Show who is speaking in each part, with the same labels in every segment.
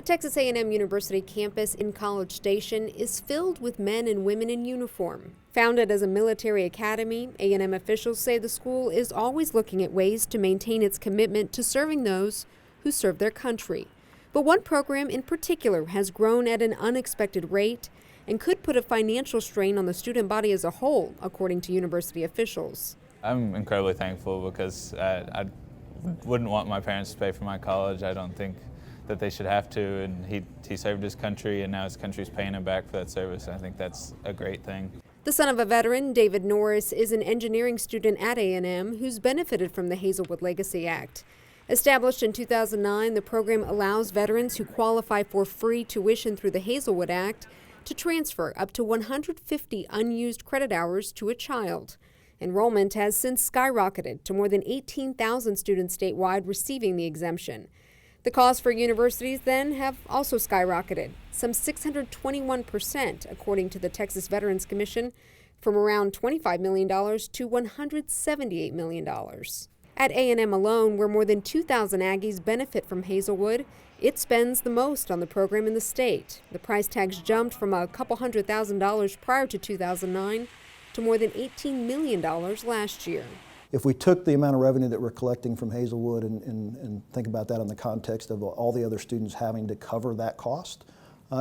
Speaker 1: Texas A&M University campus in College Station is filled with men and women in uniform. Founded as a military academy, A&M officials say the school is always looking at ways to maintain its commitment to serving those who serve their country. But one program in particular has grown at an unexpected rate and could put a financial strain on the student body as a whole, according to university officials.
Speaker 2: I'm incredibly thankful because I wouldn't want my parents to pay for my college. I don't think that they should have to, and he served his country, and now his country's paying him back for that service. I think that's a great thing.
Speaker 1: The son of a veteran, David Norris, is an engineering student at A&M who's benefited from the Hazlewood Legacy Act. Established in 2009, the program allows veterans who qualify for free tuition through the Hazlewood Act to transfer up to 150 unused credit hours to a child. Enrollment has since skyrocketed to more than 18,000 students statewide receiving the exemption. The costs for universities then have also skyrocketed, some 621%, according to the Texas Veterans Commission, from around $25 million to $178 million. At A&M alone, where more than 2,000 Aggies benefit from Hazlewood, it spends the most on the program in the state. The price tags jumped from a couple $100,000 prior to 2009 to more than $18 million last year.
Speaker 3: If we took the amount of revenue that we're collecting from Hazlewood and think about that in the context of all the other students having to cover that cost,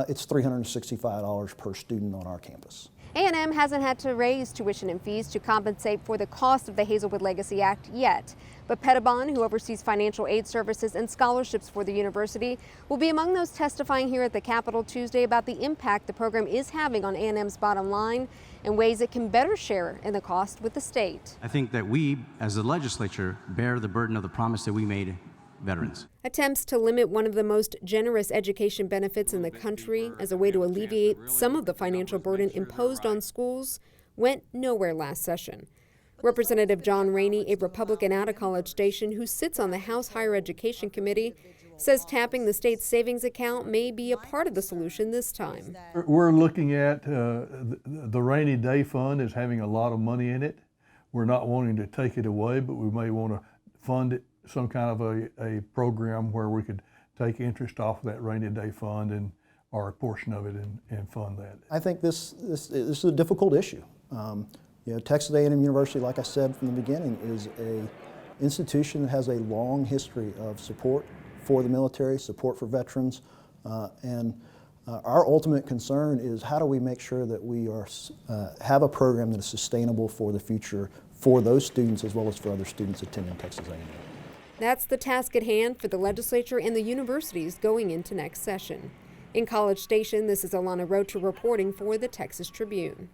Speaker 3: it's $365 per student on our campus.
Speaker 1: A&M hasn't had to raise tuition and fees to compensate for the cost of the Hazlewood Legacy Act yet. But Pettibon, who oversees financial aid services and scholarships for the university, will be among those testifying here at the Capitol Tuesday about the impact the program is having on A&M's bottom line and ways it can better share in the cost with the state.
Speaker 4: I think that we, as the legislature, bear the burden of the promise that we made veterans.
Speaker 1: Attempts to limit one of the most generous education benefits in the country as a way to alleviate some of the financial burden imposed on schools went nowhere last session. Representative John Rainey, a Republican out of College Station who sits on the House Higher Education Committee, says tapping the state's savings account may be a part of the solution this time.
Speaker 5: We're looking at the rainy day fund as having a lot of money in it. We're not wanting to take it away, but we may want to fund it, some kind of a program where we could take interest off of that rainy day fund or a portion of it and fund that. I think this is a difficult issue. Texas A&M University, like I said from the beginning, is an institution that has a long history of support for the military, support for veterans, and our ultimate concern is how do we make sure that we have a program that is sustainable for the future for those students as well as for other students attending Texas A&M.
Speaker 1: That's the task at hand for the legislature and the universities going into next session. In College Station, this is Alana Rocha reporting for the Texas Tribune.